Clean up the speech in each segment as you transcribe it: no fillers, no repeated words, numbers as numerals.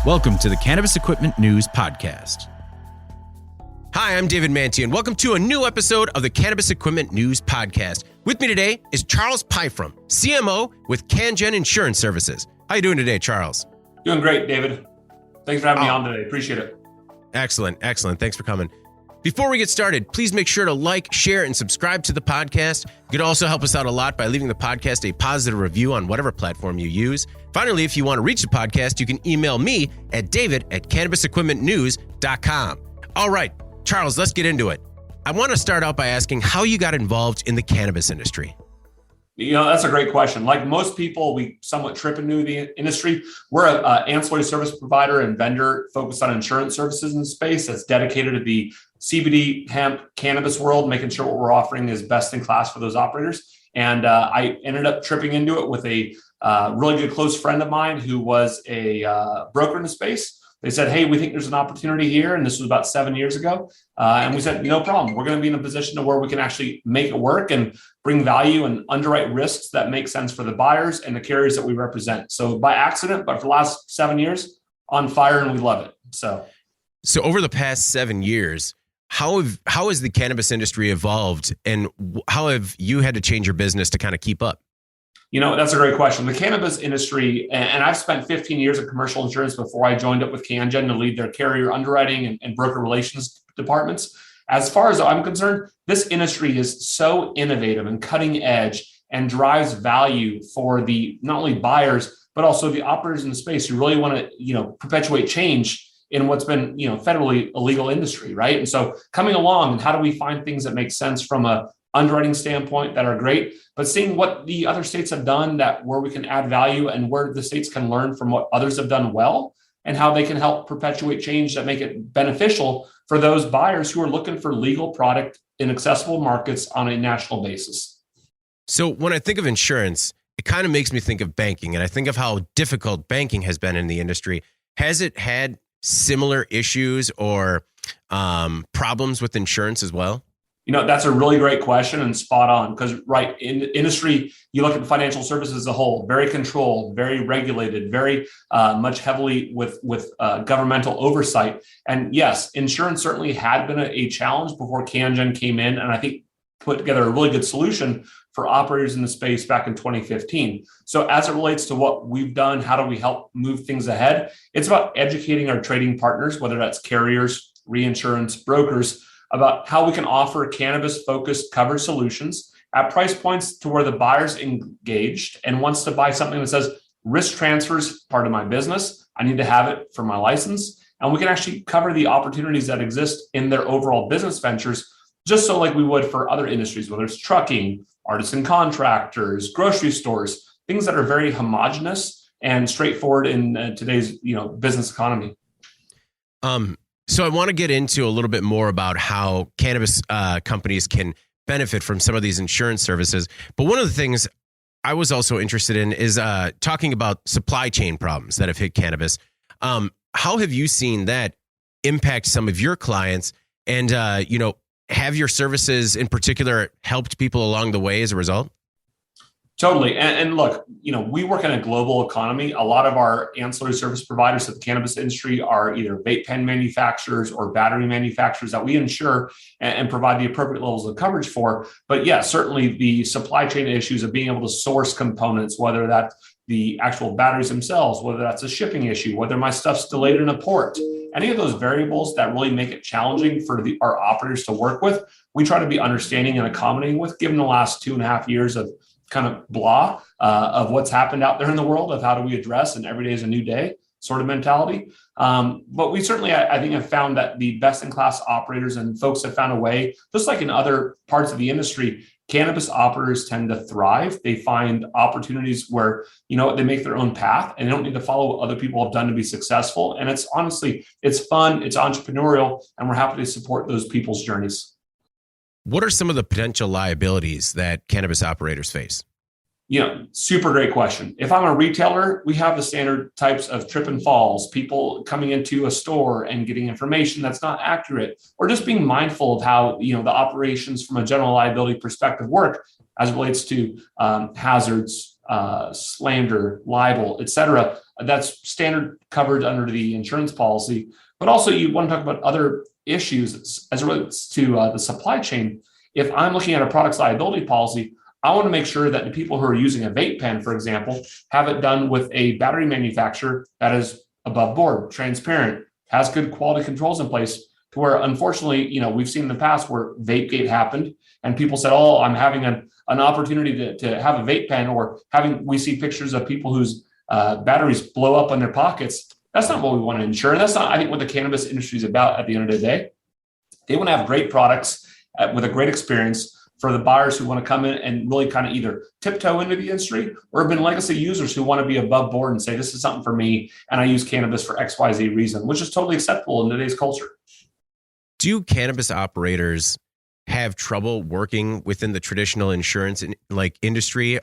Welcome to the Cannabis Equipment News Podcast. Hi, I'm David Manti, and welcome to a new episode of the Cannabis Equipment News Podcast. With me today is Charles Pyfrom, CMO with CanGen Insurance Services. How you doing today, Charles? Doing great, David. Thanks for having me on today. Appreciate it. Excellent. Thanks for coming. Before we get started, please make sure to like, share, and subscribe to the podcast. You could also help us out a lot by leaving the podcast a positive review on whatever platform you use. Finally, if you want to reach the podcast, you can email me at david@cannabisequipmentnews.com. All right, Charles, let's get into it. I want to start out by asking how you got involved in the cannabis industry. You know, that's a great question. Like most people, we somewhat trip into the industry. We're an ancillary service provider and vendor focused on insurance services in the space that's dedicated to the CBD, hemp, cannabis world, making sure what we're offering is best in class for those operators. And I ended up tripping into it with a really good close friend of mine who was a broker in the space. They said, hey, we think there's an opportunity here. And this was about 7 years ago. And we said, no problem. We're going to be in a position to where we can actually make it work and bring value and underwrite risks that make sense for the buyers and the carriers that we represent. So by accident, but for the last 7 years, on fire, and we love it. So over the past 7 years, how has the cannabis industry evolved, and how have you had to change your business to kind of keep up? You know, that's a great question. The cannabis industry, and I've spent 15 years in commercial insurance before I joined up with CanGen to lead their carrier underwriting and broker relations departments. As far as I'm concerned, this industry is so innovative and cutting edge and drives value for the not only buyers, but also the operators in the space who really want to, perpetuate change in what's been, federally illegal industry, right? And so coming along, and how do we find things that make sense from a underwriting standpoint that are great, but seeing what the other states have done where we can add value and where the states can learn from what others have done well and how they can help perpetuate change that make it beneficial for those buyers who are looking for legal product in accessible markets on a national basis. So when I think of insurance, it kind of makes me think of banking, and I think of how difficult banking has been in the industry. Has it had similar issues or problems with insurance as well? That's a really great question and spot on, because right in the industry, you look at financial services as a whole, very controlled, very regulated, very much heavily with governmental oversight. And yes, insurance certainly had been a challenge before CanGen came in, and I think put together a really good solution for operators in the space back in 2015. So as it relates to what we've done, how do we help move things ahead? It's about educating our trading partners, whether that's carriers, reinsurance, brokers, about how we can offer cannabis-focused coverage solutions at price points to where the buyer's engaged and wants to buy something that says, risk transfers part of my business. I need to have it for my license. And we can actually cover the opportunities that exist in their overall business ventures, just so like we would for other industries, whether it's trucking, artisan contractors, grocery stores, things that are very homogenous and straightforward in today's business economy. So I want to get into a little bit more about how cannabis companies can benefit from some of these insurance services. But one of the things I was also interested in is talking about supply chain problems that have hit cannabis. How have you seen that impact some of your clients? And, have your services in particular helped people along the way as a result? Totally. And look, we work in a global economy. A lot of our ancillary service providers of the cannabis industry are either vape pen manufacturers or battery manufacturers that we insure and provide the appropriate levels of coverage for. But yeah, certainly the supply chain issues of being able to source components, whether that's the actual batteries themselves, whether that's a shipping issue, whether my stuff's delayed in a port, any of those variables that really make it challenging for our operators to work with, we try to be understanding and accommodating with, given the last 2.5 years of kind of blah of what's happened out there in the world of how do we address, and every day is a new day sort of mentality. But we certainly, I think, have found that the best in class operators and folks have found a way, just like in other parts of the industry, cannabis operators tend to thrive. They find opportunities where, they make their own path and they don't need to follow what other people have done to be successful. And it's honestly, it's fun, it's entrepreneurial, and we're happy to support those people's journeys. What are some of the potential liabilities that cannabis operators face? Super great question. If I'm a retailer, we have the standard types of trip and falls, people coming into a store and getting information that's not accurate, or just being mindful of how, the operations from a general liability perspective work as it relates to hazards, slander, libel, etc. That's standard coverage under the insurance policy. But also you want to talk about other issues as it relates to the supply chain. If I'm looking at a product's liability policy, I want to make sure that the people who are using a vape pen, for example, have it done with a battery manufacturer that is above board, transparent, has good quality controls in place, to where unfortunately, we've seen in the past where VapeGate happened and people said, oh, I'm having an opportunity to have a vape pen, or we see pictures of people whose batteries blow up on their pockets. That's not what we want to insure. And that's not, I think, what the cannabis industry is about at the end of the day. They want to have great products with a great experience for the buyers who want to come in and really kind of either tiptoe into the industry, or have been legacy users who want to be above board and say, this is something for me, and I use cannabis for XYZ reason, which is totally acceptable in today's culture. Do cannabis operators have trouble working within the traditional insurance industry?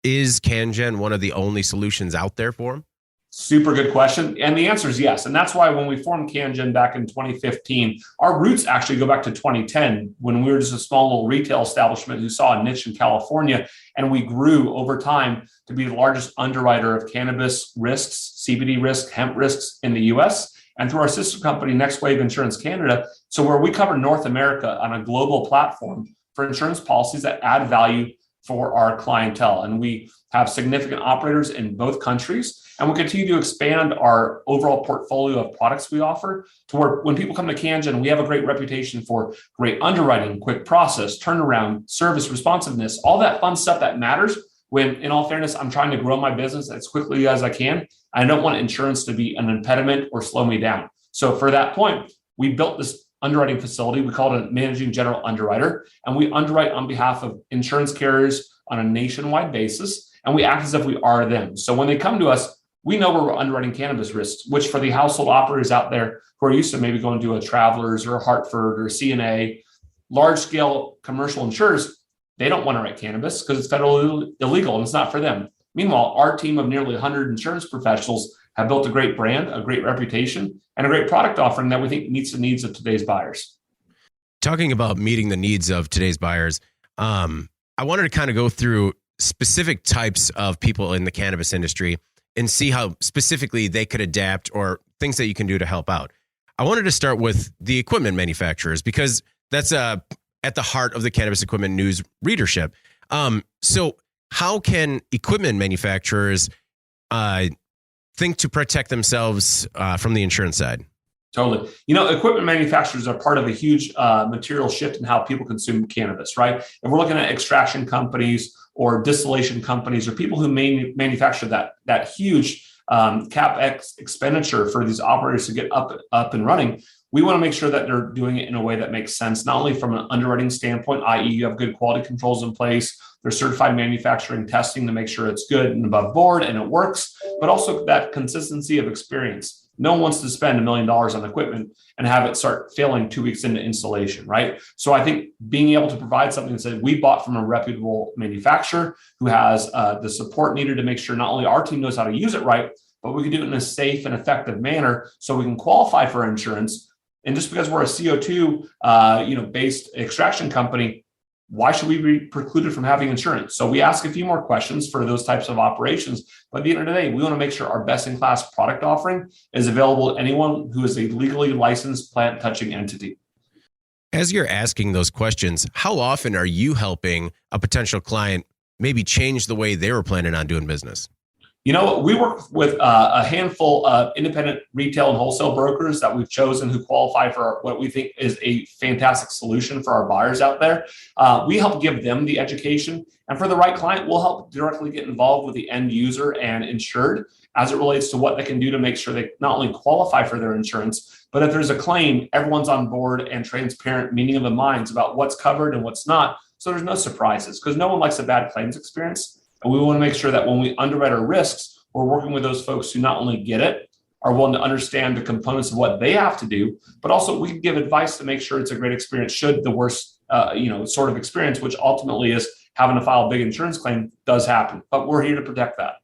Is CanGen one of the only solutions out there for them? Super good question. And the answer is yes. And that's why when we formed CanGen back in 2015, our roots actually go back to 2010, when we were just a small little retail establishment who saw a niche in California. And we grew over time to be the largest underwriter of cannabis risks, CBD risks, hemp risks in the US. And through our sister company, Next Wave Insurance Canada, so where we cover North America on a global platform for insurance policies that add value for our clientele. And we have significant operators in both countries. And we'll continue to expand our overall portfolio of products we offer, to where when people come to CanGen, we have a great reputation for great underwriting, quick process, turnaround, service, responsiveness, all that fun stuff that matters when, in all fairness, I'm trying to grow my business as quickly as I can. I don't want insurance to be an impediment or slow me down. So for that point, we built this underwriting facility. We call it a managing general underwriter, and we underwrite on behalf of insurance carriers on a nationwide basis, and we act as if we are them. So when they come to us, we know where we're underwriting cannabis risks, which for the household operators out there who are used to maybe going to a Travelers or a Hartford or a CNA, large scale commercial insurers, they don't want to write cannabis because it's federally illegal and it's not for them. Meanwhile, our team of nearly 100 insurance professionals have built a great brand, a great reputation, and a great product offering that we think meets the needs of today's buyers. Talking about meeting the needs of today's buyers, I wanted to kind of go through specific types of people in the cannabis industry and see how specifically they could adapt or things that you can do to help out. I wanted to start with the equipment manufacturers because that's at the heart of the Cannabis Equipment News readership. So how can equipment manufacturers think to protect themselves from the insurance side? Totally. Equipment manufacturers are part of a huge material shift in how people consume cannabis, right? If we're looking at extraction companies or distillation companies or people who manufacture that huge CapEx expenditure for these operators to get up and running, we want to make sure that they're doing it in a way that makes sense, not only from an underwriting standpoint, i.e. you have good quality controls in place, there's certified manufacturing testing to make sure it's good and above board and it works, but also that consistency of experience. No one wants to spend $1 million on equipment and have it start failing 2 weeks into installation, right? So I think being able to provide something that says we bought from a reputable manufacturer who has the support needed to make sure not only our team knows how to use it right, but we can do it in a safe and effective manner so we can qualify for insurance. And just because we're a CO2 based extraction company, why should we be precluded from having insurance? So we ask a few more questions for those types of operations. But at the end of the day, we want to make sure our best-in-class product offering is available to anyone who is a legally licensed plant-touching entity. As you're asking those questions, how often are you helping a potential client maybe change the way they were planning on doing business? We work with a handful of independent retail and wholesale brokers that we've chosen who qualify for what we think is a fantastic solution for our buyers out there. We help give them the education. And for the right client, we'll help directly get involved with the end user and insured as it relates to what they can do to make sure they not only qualify for their insurance, but if there's a claim, everyone's on board and transparent, meeting of the minds about what's covered and what's not. So there's no surprises because no one likes a bad claims experience. And we want to make sure that when we underwrite our risks, we're working with those folks who not only get it, are willing to understand the components of what they have to do, but also we can give advice to make sure it's a great experience should the worst, sort of experience, which ultimately is having to file a big insurance claim, does happen. But we're here to protect that.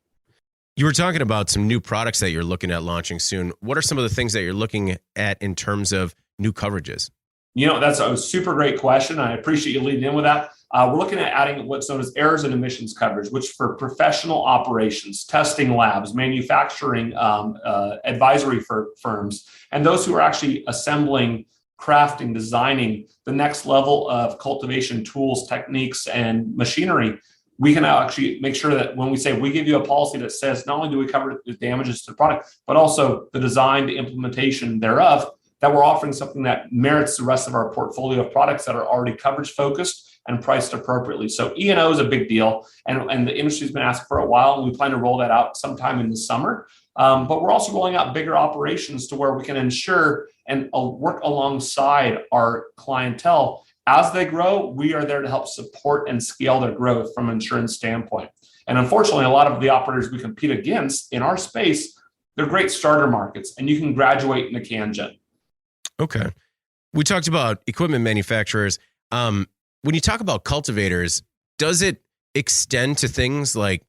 You were talking about some new products that you're looking at launching soon. What are some of the things that you're looking at in terms of new coverages? That's a super great question. I appreciate you leading in with that. We're looking at adding what's known as errors and emissions coverage, which for professional operations, testing labs, manufacturing, advisory firms, and those who are actually assembling, crafting, designing the next level of cultivation tools, techniques, and machinery. We can actually make sure that when we say we give you a policy that says not only do we cover the damages to the product, but also the design, the implementation thereof, that we're offering something that merits the rest of our portfolio of products that are already coverage focused and priced appropriately. So E&O is a big deal, and the industry's been asking for a while, and we plan to roll that out sometime in the summer. But we're also rolling out bigger operations to where we can ensure and work alongside our clientele. As they grow, we are there to help support and scale their growth from an insurance standpoint. And unfortunately, a lot of the operators we compete against in our space, they're great starter markets, and you can graduate into CanGen. Okay. We talked about equipment manufacturers. When you talk about cultivators, does it extend to things like,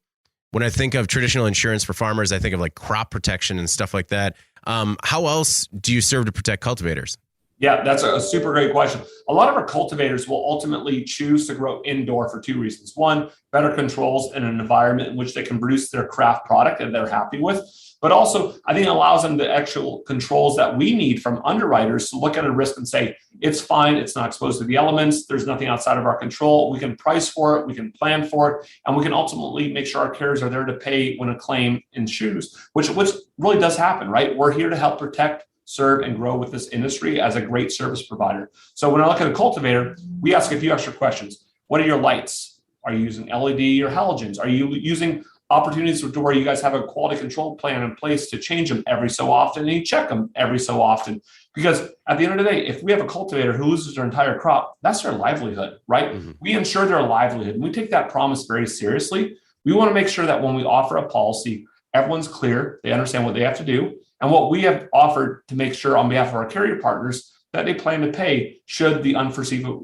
when I think of traditional insurance for farmers, I think of like crop protection and stuff like that. How else do you serve to protect cultivators? Yeah, that's a super great question. A lot of our cultivators will ultimately choose to grow indoor for two reasons. One, better controls in an environment in which they can produce their craft product that they're happy with. But also, I think it allows them the actual controls that we need from underwriters to look at a risk and say, it's fine, it's not exposed to the elements, there's nothing outside of our control, we can price for it, we can plan for it, and we can ultimately make sure our carriers are there to pay when a claim ensues, which really does happen, right? We're here to help protect, serve, and grow with this industry as a great service provider. So when I look at a cultivator, we ask a few extra questions. What are your lights? Are you using LED or halogens? Are you using opportunities to where you guys have a quality control plan in place to change them every so often, and you check them every so often? Because at the end of the day, if we have a cultivator who loses their entire crop, that's their livelihood, right? Mm-hmm. We ensure their livelihood, and we take that promise very seriously. We want to make sure that when we offer a policy, everyone's clear, they understand what they have to do, and what we have offered to make sure on behalf of our carrier partners that they plan to pay should the unforeseen,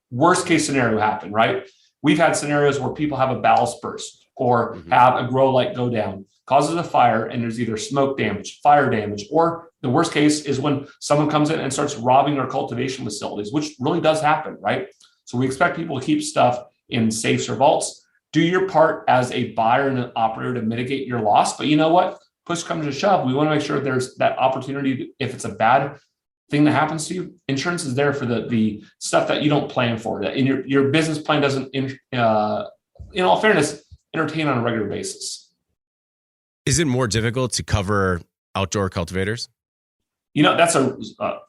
worst case scenario happen, right? We've had scenarios where people have a ballast burst or have a grow light go down, causes a fire, and there's either smoke damage, fire damage, or the worst case is when someone comes in and starts robbing our cultivation facilities, which really does happen, right? So we expect people to keep stuff in safes or vaults. Do your part as a buyer and an operator to mitigate your loss. But you know what? Push comes to shove. We want to make sure there's that opportunity. If it's a bad thing that happens to you, insurance is there for the stuff that you don't plan for, that in your business plan doesn't, in all fairness, entertain on a regular basis. Is it more difficult to cover outdoor cultivators? That's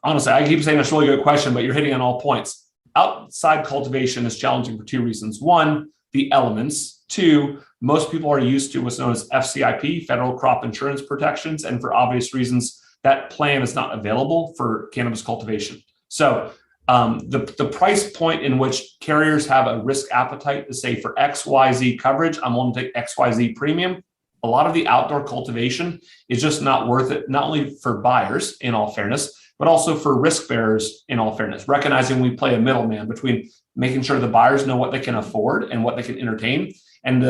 honestly, I keep saying that's a really good question, but you're hitting on all points. Outside cultivation is challenging for two reasons. One, the elements. Two, most people are used to what's known as FCIP, Federal Crop Insurance Protections. And for obvious reasons, that plan is not available for cannabis cultivation. So the price point in which carriers have a risk appetite to say for XYZ coverage, I'm willing to take XYZ premium. A lot of the outdoor cultivation is just not worth it, not only for buyers, in all fairness, but also for risk bearers, in all fairness, recognizing we play a middleman between making sure the buyers know what they can afford and what they can entertain, and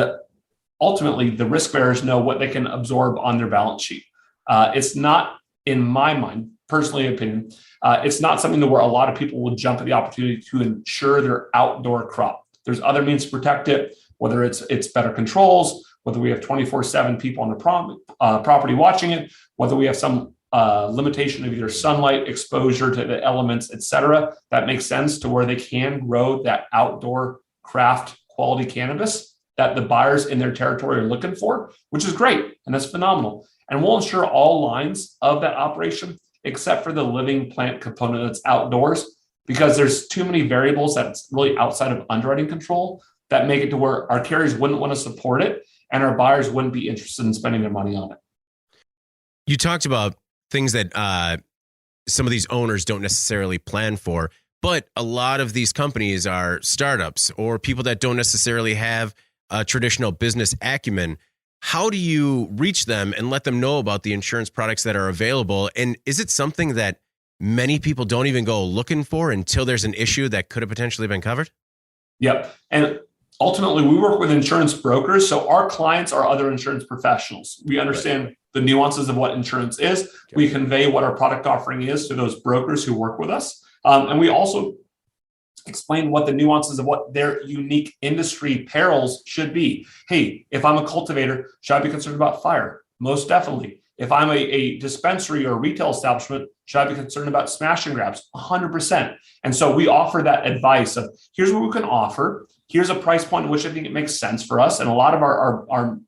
ultimately the risk bearers know what they can absorb on their balance sheet. It's not, in my mind, personally opinion, it's not something where a lot of people will jump at the opportunity to insure their outdoor crop. There's other means to protect it, whether it's better controls, whether we have 24/7 people on the property watching it, whether we have some limitation of either sunlight exposure to the elements, et cetera, that makes sense to where they can grow that outdoor craft quality cannabis that the buyers in their territory are looking for, which is great. And that's phenomenal. And we'll ensure all lines of that operation, except for the living plant component that's outdoors, because there's too many variables that's really outside of underwriting control that make it to where our carriers wouldn't want to support it and our buyers wouldn't be interested in spending their money on it. You talked about things that some of these owners don't necessarily plan for, but a lot of these companies are startups or people that don't necessarily have a traditional business acumen. How do you reach them and let them know about the insurance products that are available? And is it something that many people don't even go looking for until there's an issue that could have potentially been covered? Yep. And ultimately, we work with insurance brokers. So our clients are other insurance professionals. We understand the nuances of what insurance is. Okay. We convey what our product offering is to those brokers who work with us. And we also explain what the nuances of what their unique industry perils should be. Hey, if I'm a cultivator, should I be concerned about fire? Most definitely. If I'm a dispensary or a retail establishment, should I be concerned about smash and grabs? 100%. And so we offer that advice of here's what we can offer. Here's a price point in which I think it makes sense for us. And a lot of our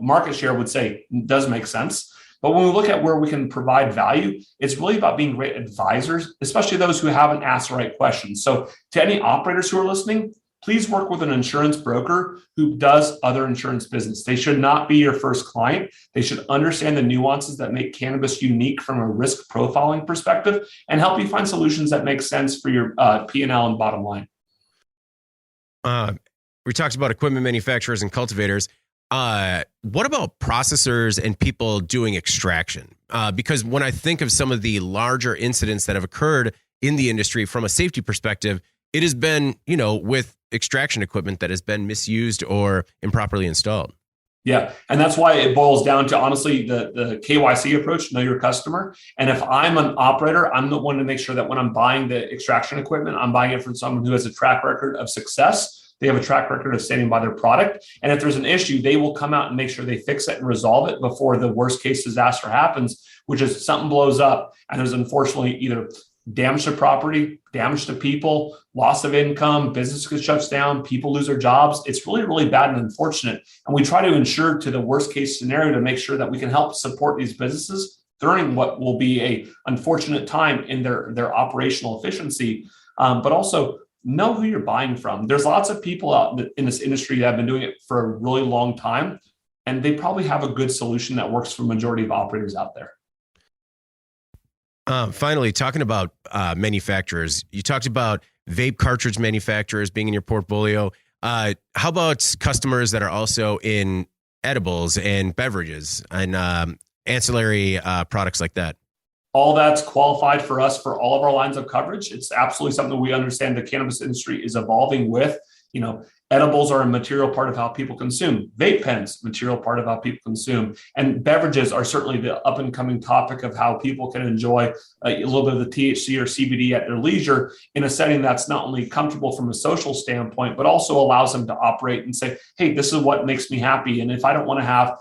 market share would say it does make sense. But when we look at where we can provide value, it's really about being great advisors, especially those who haven't asked the right questions. So to any operators who are listening, please work with an insurance broker who does other insurance business. They should not be your first client. They should understand the nuances that make cannabis unique from a risk profiling perspective and help you find solutions that make sense for your P&L and bottom line. We talked about equipment manufacturers and cultivators. What about processors and people doing extraction? Because when I think of some of the larger incidents that have occurred in the industry from a safety perspective, it has been, with extraction equipment that has been misused or improperly installed. Yeah. And that's why it boils down to, honestly, the KYC approach, know your customer. And if I'm an operator, I'm the one to make sure that when I'm buying the extraction equipment, I'm buying it from someone who has a track record of success. They have a track record of standing by their product. And if there's an issue, they will come out and make sure they fix it and resolve it before the worst case disaster happens, which is something blows up. And there's unfortunately either damage to property, damage to people, loss of income, business gets shuts down, people lose their jobs. It's really, really bad and unfortunate. And we try to ensure to the worst case scenario to make sure that we can help support these businesses during what will be a unfortunate time in their operational efficiency, but also know who you're buying from. There's lots of people out in this industry that have been doing it for a really long time, and they probably have a good solution that works for the majority of operators out there. Finally, talking about manufacturers, you talked about vape cartridge manufacturers being in your portfolio. How about customers that are also in edibles and beverages and ancillary products like that? All that's qualified for us for all of our lines of coverage. It's absolutely something we understand the cannabis industry is evolving with. Edibles are a material part of how people consume. Vape pens, material part of how people consume. And beverages are certainly the up and coming topic of how people can enjoy a little bit of the THC or CBD at their leisure in a setting that's not only comfortable from a social standpoint, but also allows them to operate and say, hey, this is what makes me happy. And if I don't want to have,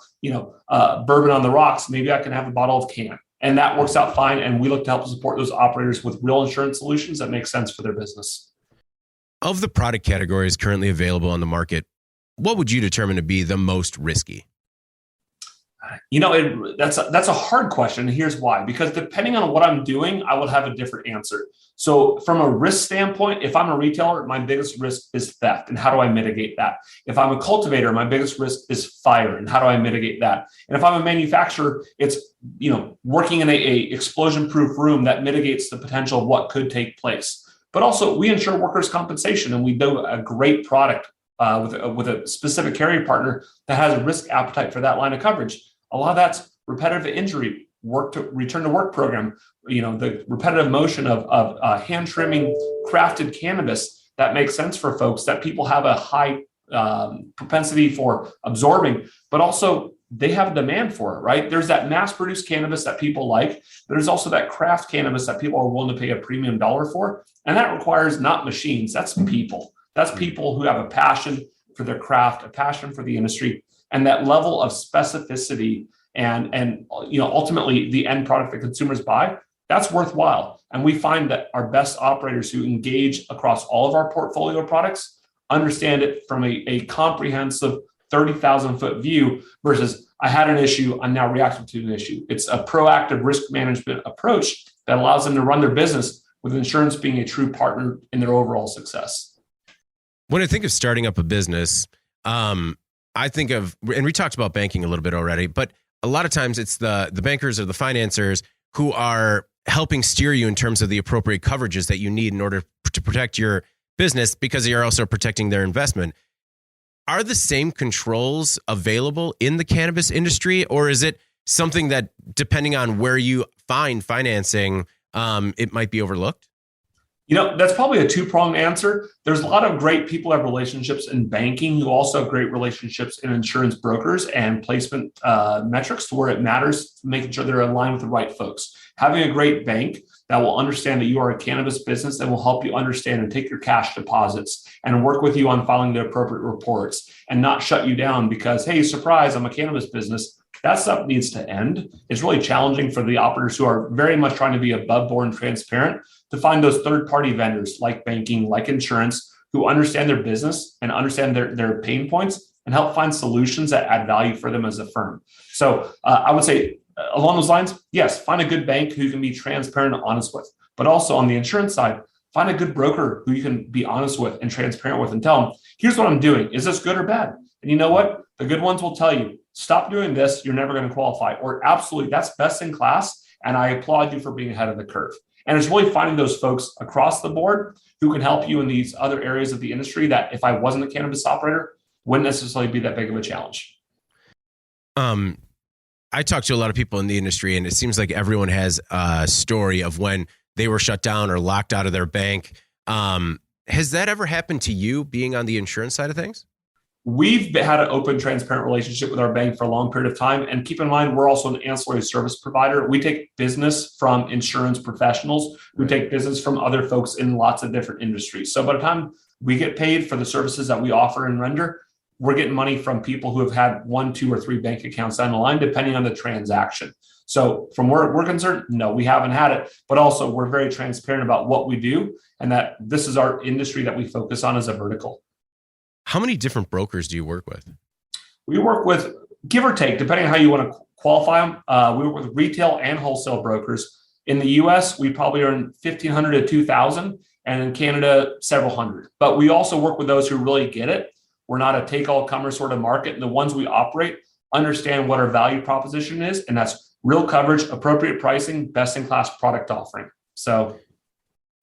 bourbon on the rocks, maybe I can have a bottle of can. And that works out fine. And we look to help support those operators with real insurance solutions that make sense for their business. Of the product categories currently available on the market, what would you determine to be the most risky? That's a hard question. And here's why. Because depending on what I'm doing, I will have a different answer. So from a risk standpoint, if I'm a retailer, my biggest risk is theft. And how do I mitigate that? If I'm a cultivator, my biggest risk is fire. And how do I mitigate that? And if I'm a manufacturer, it's working in a explosion-proof room that mitigates the potential of what could take place. But also, we insure workers' compensation, and we do a great product with a specific carrier partner that has a risk appetite for that line of coverage. A lot of that's repetitive injury, return to work program, the repetitive motion of hand trimming crafted cannabis that makes sense for folks that people have a high propensity for absorbing, but also they have a demand for it, right? There's that mass-produced cannabis that people like. There's also that craft cannabis that people are willing to pay a premium dollar for. And that requires not machines, that's people. That's people who have a passion for their craft, a passion for the industry, and that level of specificity and ultimately the end product that consumers buy, that's worthwhile. And we find that our best operators who engage across all of our portfolio of products understand it from a comprehensive 30,000 foot view versus I had an issue, I'm now reacting to an issue. It's a proactive risk management approach that allows them to run their business with insurance being a true partner in their overall success. When I think of starting up a business, I think of, and we talked about banking a little bit already, but a lot of times it's the bankers or the financiers who are helping steer you in terms of the appropriate coverages that you need in order to protect your business because you're also protecting their investment. Are the same controls available in the cannabis industry, or is it something that, depending on where you find financing, it might be overlooked? That's probably a two-pronged answer. There's a lot of great people who have relationships in banking who also have great relationships in insurance brokers and placement metrics to where it matters, making sure they're aligned with the right folks. Having a great bank that will understand that you are a cannabis business and will help you understand and take your cash deposits and work with you on filing the appropriate reports and not shut you down because, hey, surprise, I'm a cannabis business. That stuff needs to end. It's really challenging for the operators who are very much trying to be above board and transparent to find those third-party vendors like banking, like insurance, who understand their business and understand their pain points and help find solutions that add value for them as a firm. So I would say along those lines, yes, find a good bank who you can be transparent and honest with. But also on the insurance side, find a good broker who you can be honest with and transparent with and tell them, here's what I'm doing. Is this good or bad? And you know what? The good ones will tell you, stop doing this. You're never going to qualify. Or absolutely, that's best in class. And I applaud you for being ahead of the curve. And it's really finding those folks across the board who can help you in these other areas of the industry that if I wasn't a cannabis operator, wouldn't necessarily be that big of a challenge. I talk to a lot of people in the industry, and it seems like everyone has a story of when they were shut down or locked out of their bank. Has that ever happened to you being on the insurance side of things? We've had an open, transparent relationship with our bank for a long period of time. And keep in mind, we're also an ancillary service provider. We take business from insurance professionals who take business from other folks in lots of different industries. So by the time we get paid for the services that we offer and render, we're getting money from people who have had 1, 2, or 3 bank accounts down the line, depending on the transaction. So from where we're concerned, no, we haven't had it. But also, we're very transparent about what we do and that this is our industry that we focus on as a vertical. How many different brokers do you work with? We work with, give or take, depending on how you want to qualify them, we work with retail and wholesale brokers. In the US, we probably earn 1,500 to 2,000, and in Canada, several hundred. But we also work with those who really get it. We're not a take-all-comer sort of market. And the ones we operate understand what our value proposition is, and that's real coverage, appropriate pricing, best-in-class product offering. So,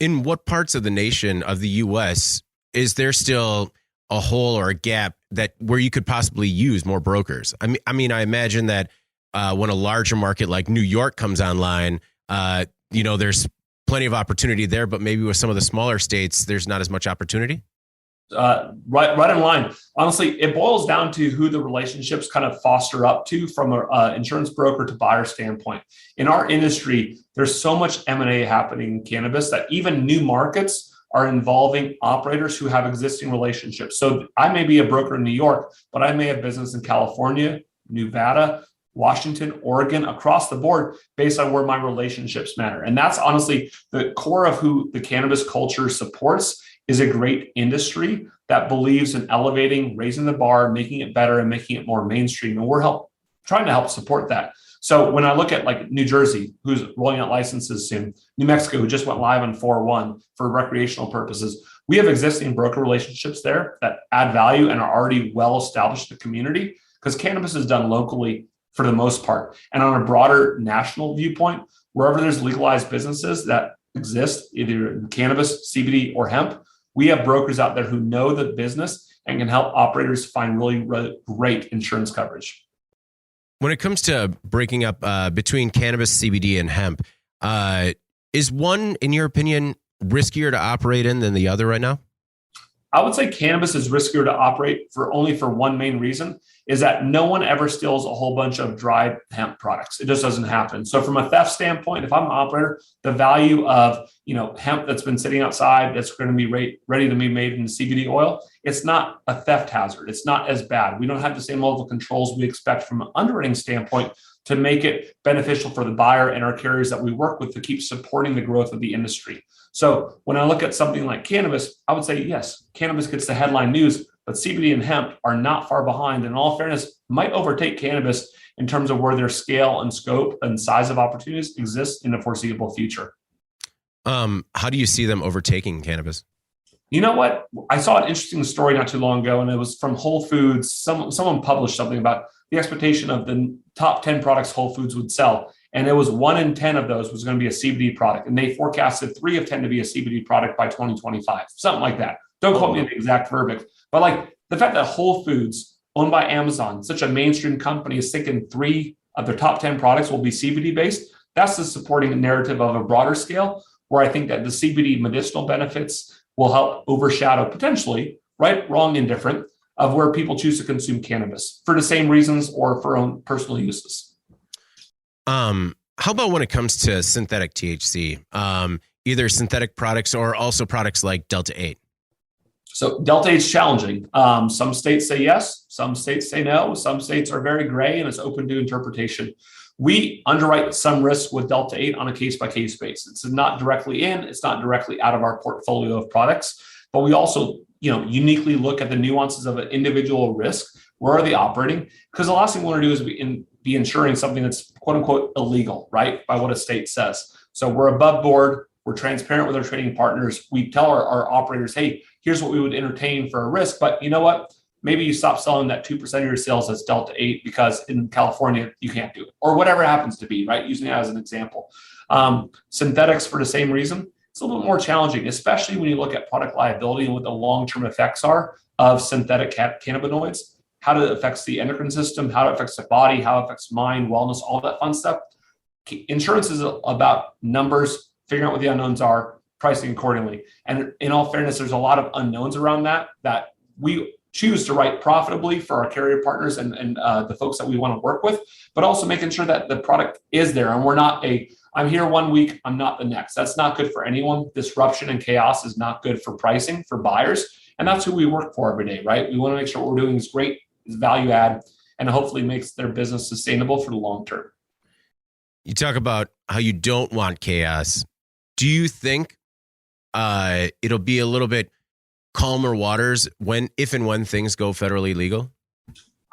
in what parts of the nation of the U.S. is there still a hole or a gap that where you could possibly use more brokers? I mean, I imagine that when a larger market like New York comes online, there's plenty of opportunity there, but maybe with some of the smaller states, there's not as much opportunity. Right in line. Honestly, it boils down to who the relationships kind of foster up to from an insurance broker to buyer standpoint. In our industry, there's so much M&A happening in cannabis that even new markets are involving operators who have existing relationships. So I may be a broker in New York, but I may have business in California, Nevada, Washington, Oregon, across the board based on where my relationships matter. And that's honestly the core of who the cannabis culture supports, is a great industry that believes in elevating, raising the bar, making it better, and making it more mainstream. And we're trying to help support that. So when I look at like New Jersey, who's rolling out licenses soon, New Mexico, who just went live on 4/1 for recreational purposes, we have existing broker relationships there that add value and are already well established in the community because cannabis is done locally for the most part. And on a broader national viewpoint, wherever there's legalized businesses that exist, either in cannabis, CBD, or hemp, we have brokers out there who know the business and can help operators find really great insurance coverage. When it comes to breaking up between cannabis, CBD, and hemp, is one, in your opinion, riskier to operate in than the other right now? I would say cannabis is riskier to operate for one main reason, is that no one ever steals a whole bunch of dried hemp products. It just doesn't happen. So from a theft standpoint, if I'm an operator, the value of hemp that's been sitting outside that's going to be ready to be made into CBD oil, it's not a theft hazard. It's not as bad. We don't have the same level of controls we expect from an underwriting standpoint to make it beneficial for the buyer and our carriers that we work with to keep supporting the growth of the industry. So when I look at something like cannabis, I would say, yes, cannabis gets the headline news, but CBD and hemp are not far behind. And in all fairness, might overtake cannabis in terms of where their scale and scope and size of opportunities exist in the foreseeable future. How do you see them overtaking cannabis? You know what? I saw an interesting story not too long ago, and it was from Whole Foods. Someone published something about the expectation of the top 10 products Whole Foods would sell. And it was 1 in 10 of those was going to be a CBD product. And they forecasted 3 of 10 to be a CBD product by 2025, something like that. Don't quote me on the exact verbiage. But like the fact that Whole Foods, owned by Amazon, such a mainstream company, is thinking 3 of their top 10 products will be CBD based, that's the supporting narrative of a broader scale, where I think that the CBD medicinal benefits will help overshadow potentially, right, wrong, indifferent, of where people choose to consume cannabis for the same reasons or for own personal uses. How about when it comes to synthetic THC, either synthetic products or also products like Delta 8? So Delta 8 is challenging. Some states say yes, some states say no, some states are very gray and it's open to interpretation. We underwrite some risk with Delta 8 on a case-by-case basis. It's not directly in, it's not directly out of our portfolio of products, but we also, uniquely look at the nuances of an individual risk. Where are they operating? Because the last thing we want to do is be insuring something that's quote unquote illegal, right? By what a state says. So we're above board. We're transparent with our trading partners. We tell our operators, hey, here's what we would entertain for a risk. But you know what? Maybe you stop selling that 2% of your sales as Delta 8 because in California, you can't do it, or whatever it happens to be, right? Using that as an example. Synthetics for the same reason. It's a little bit more challenging, especially when you look at product liability and what the long-term effects are of synthetic cannabinoids, how it affects the endocrine system, how it affects the body, how it affects mind, wellness, all that fun stuff. Insurance is about numbers, figuring out what the unknowns are, pricing accordingly. And in all fairness, there's a lot of unknowns around that we choose to write profitably for our carrier partners and the folks that we want to work with, but also making sure that the product is there. And we're not I'm here 1 week, I'm not the next. That's not good for anyone. Disruption and chaos is not good for pricing, for buyers. And that's who we work for every day, right? We want to make sure what we're doing is great, is value add, and hopefully makes their business sustainable for the long term. You talk about how you don't want chaos. Do you think it'll be a little bit calmer waters if and when things go federally legal?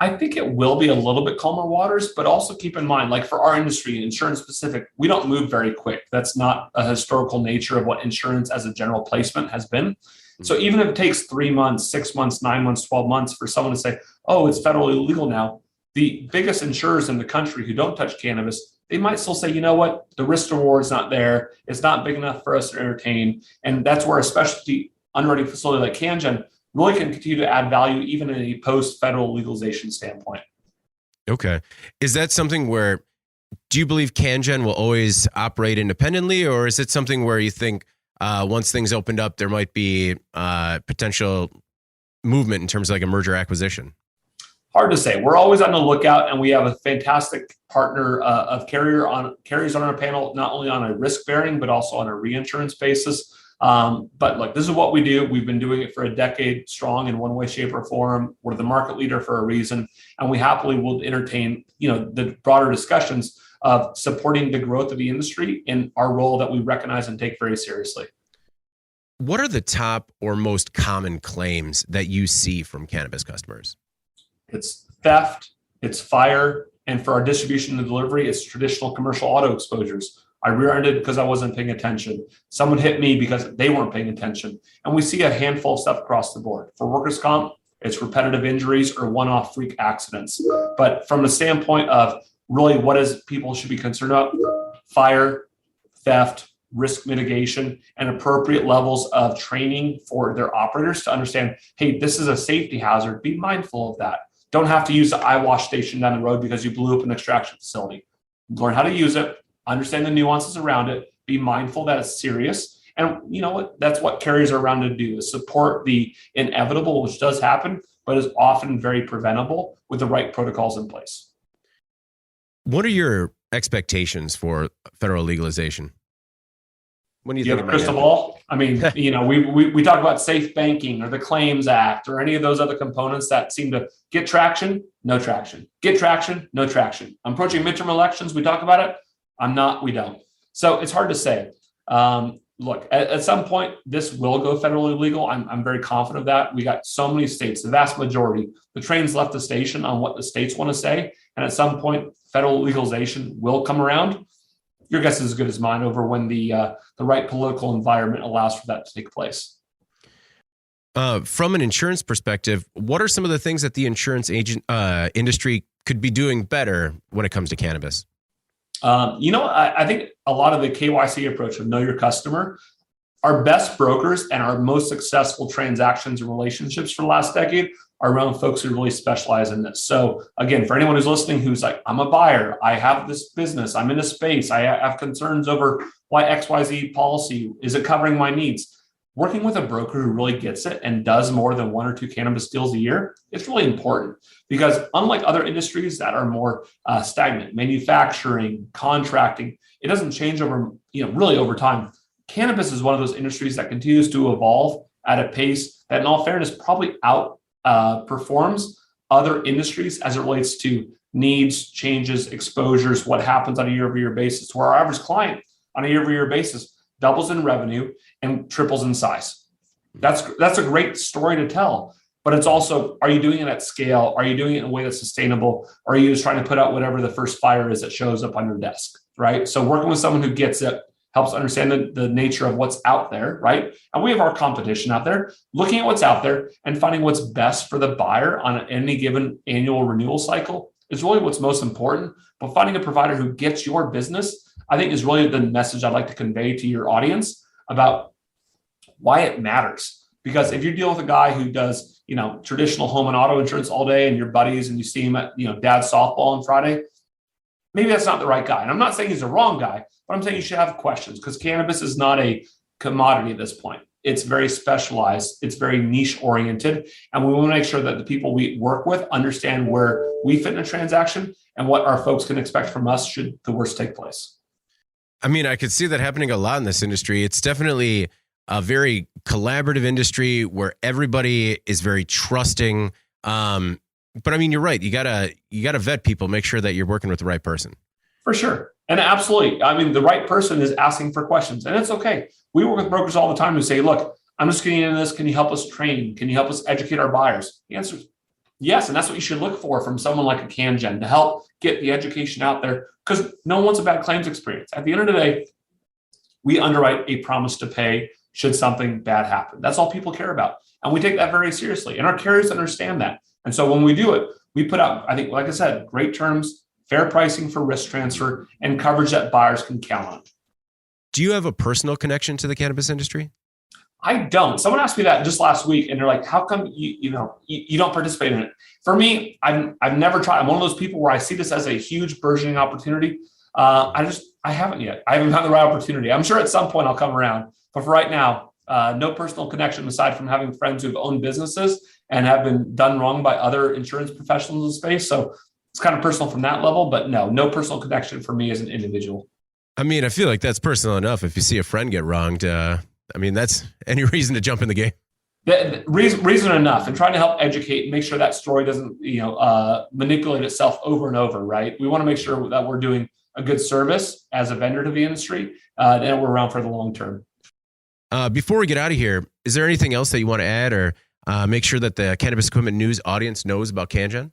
I think it will be a little bit calmer waters, but also keep in mind, like for our industry, insurance specific, we don't move very quick. That's not a historical nature of what insurance as a general placement has been. So even if it takes 3 months, 6 months, 9 months, 12 months for someone to say, oh, it's federally legal now, the biggest insurers in the country who don't touch cannabis, they might still say, you know what, the risk reward is not there. It's not big enough for us to entertain. And that's where a specialty underwriting facility like CanGen really can continue to add value even in a post-federal legalization standpoint. Okay. Is that something where, do you believe CanGen will always operate independently, or is it something where you think once things opened up, there might be potential movement in terms of like a merger acquisition? Hard to say. We're always on the lookout, and we have a fantastic partner of carriers on our panel, not only on a risk bearing, but also on a reinsurance basis. But look, this is what we do. We've been doing it for a decade strong in one way, shape, or form. We're the market leader for a reason, and we happily will entertain, the broader discussions of supporting the growth of the industry in our role that we recognize and take very seriously. What are the top or most common claims that you see from cannabis customers? It's theft, it's fire, and for our distribution and delivery, it's traditional commercial auto exposures. I rear-ended because I wasn't paying attention. Someone hit me because they weren't paying attention. And we see a handful of stuff across the board. For workers' comp, it's repetitive injuries or one-off freak accidents. But from the standpoint of really what is people should be concerned about, fire, theft, risk mitigation, and appropriate levels of training for their operators to understand, hey, this is a safety hazard. Be mindful of that. Don't have to use the eye wash station down the road because you blew up an extraction facility. Learn how to use it. Understand the nuances around it, be mindful that it's serious. And you know what? That's what carriers are around to do, is support the inevitable, which does happen, but is often very preventable with the right protocols in place. What are your expectations for federal legalization? When do you think have a crystal ball? I mean, we talk about safe banking or the Claims Act or any of those other components that seem to get traction, no traction. Get traction, no traction. I'm approaching midterm elections. We talk about it. We don't. So it's hard to say. Look, at some point, this will go federally legal. I'm very confident of that. We got so many states, the vast majority. The train's left the station on what the states want to say. And at some point, federal legalization will come around. Your guess is as good as mine over when the right political environment allows for that to take place. From an insurance perspective, what are some of the things that the insurance industry could be doing better when it comes to cannabis? I think a lot of the KYC approach of know your customer, our best brokers and our most successful transactions and relationships for the last decade are around folks who really specialize in this. So again, for anyone who's listening, who's like, I'm a buyer, I have this business, I'm in a space, I have concerns over why XYZ policy, is it covering my needs? working with a broker who really gets it and does more than 1 or 2 cannabis deals a year, it's really important because unlike other industries that are more stagnant, manufacturing, contracting, it doesn't change really over time. Cannabis is one of those industries that continues to evolve at a pace that, in all fairness, probably outperforms other industries as it relates to needs, changes, exposures, what happens on a year-over-year basis, where our average client on a year-over-year basis doubles in revenue and triples in size. That's a great story to tell, but it's also, are you doing it at scale? Are you doing it in a way that's sustainable? Or are you just trying to put out whatever the first fire is that shows up on your desk, right? So working with someone who gets it helps understand the nature of what's out there, right? And we have our competition out there, looking at what's out there and finding what's best for the buyer on any given annual renewal cycle is really what's most important. But finding a provider who gets your business, I think, is really the message I'd like to convey to your audience about why it matters. Because if you're dealing with a guy who does, traditional home and auto insurance all day and your buddies and you see him at, dad's softball on Friday, maybe that's not the right guy. And I'm not saying he's the wrong guy, but I'm saying you should have questions because cannabis is not a commodity at this point. It's very specialized. It's very niche oriented. And we want to make sure that the people we work with understand where we fit in a transaction and what our folks can expect from us should the worst take place. I mean, I could see that happening a lot in this industry. It's definitely a very collaborative industry where everybody is very trusting. But I mean, you're right. You gotta vet people, make sure that you're working with the right person. For sure. And absolutely. I mean, the right person is asking for questions and it's okay. We work with brokers all the time who say, look, I'm just getting into this. Can you help us train? Can you help us educate our buyers? The answer is yes. And that's what you should look for from someone like a CanGen to help get the education out there because no one wants a bad claims experience. At the end of the day, we underwrite a promise to pay should something bad happen. That's all people care about. And we take that very seriously. And our carriers understand that. And so when we do it, we put out, I think, like I said, great terms, fair pricing for risk transfer, and coverage that buyers can count on. Do you have a personal connection to the cannabis industry? I don't. Someone asked me that just last week, and they're like, "How come you don't participate in it?" For me, I've never tried. I'm one of those people where I see this as a huge burgeoning opportunity. I haven't yet. I haven't had the right opportunity. I'm sure at some point I'll come around, but for right now, no personal connection aside from having friends who've owned businesses and have been done wrong by other insurance professionals in the space. So it's kind of personal from that level, but no personal connection for me as an individual. I mean, I feel like that's personal enough. If you see a friend get wronged, that's any reason to jump in the game. Reason enough, and trying to help educate and make sure that story doesn't, manipulate itself over and over, right? We want to make sure that we're doing a good service as a vendor to the industry, and we're around for the long term. Before we get out of here, is there anything else that you want to add or make sure that the Cannabis Equipment News audience knows about CanGen?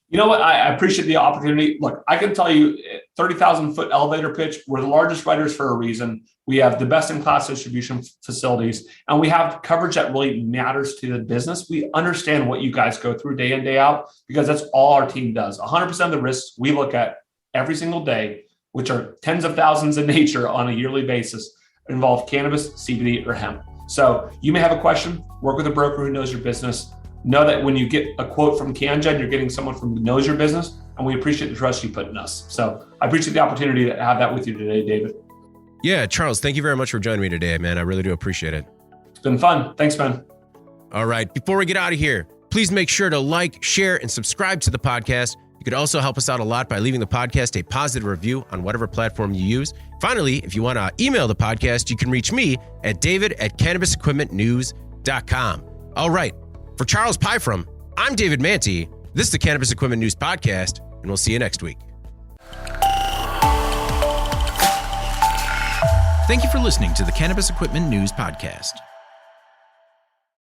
You know what? I appreciate the opportunity. Look, I can tell you 30,000 foot elevator pitch. We're the largest writers for a reason. We have the best in class distribution facilities, and we have coverage that really matters to the business. We understand what you guys go through day in, day out, because that's all our team does. 100% of the risks we look at every single day, which are tens of thousands in nature on a yearly basis, involve cannabis, CBD, or hemp. So you may have a question, work with a broker who knows your business. Know that when you get a quote from CanGen, you're getting someone who knows your business, and we appreciate the trust you put in us. So I appreciate the opportunity to have that with you today, David. Yeah, Charles, thank you very much for joining me today, man. I really do appreciate it. It's been fun. Thanks, man. All right. Before we get out of here, please make sure to like, share, and subscribe to the podcast. You could also help us out a lot by leaving the podcast a positive review on whatever platform you use. Finally, if you want to email the podcast, you can reach me at david@cannabisequipmentnews.com. All right. For Charles Pyfrom, I'm David Manti. This is the Cannabis Equipment News Podcast, and we'll see you next week. Thank you for listening to the Cannabis Equipment News Podcast.